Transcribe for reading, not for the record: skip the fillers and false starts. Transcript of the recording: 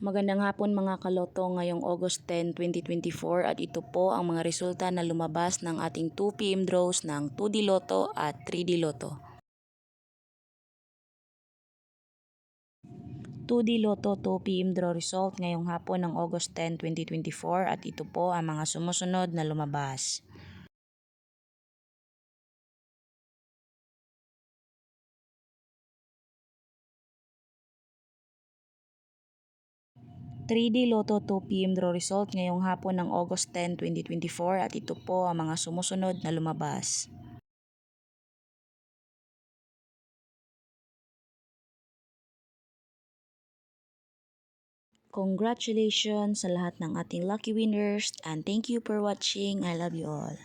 Magandang hapon mga kaloto ngayong August 10, 2024 at ito po ang mga resulta na lumabas ng ating 2 PM draws ng 2D Lotto at 3D Lotto. 2D Lotto 2 PM draw result ngayong hapon ng August 10, 2024 at ito po ang mga sumusunod na lumabas. Three d Lotto 2 PM draw result ngayong hapon ng August 10, 2024 at ito po ang mga sumusunod na lumabas. Congratulations sa lahat ng ating lucky winners and thank you for watching. I love you all.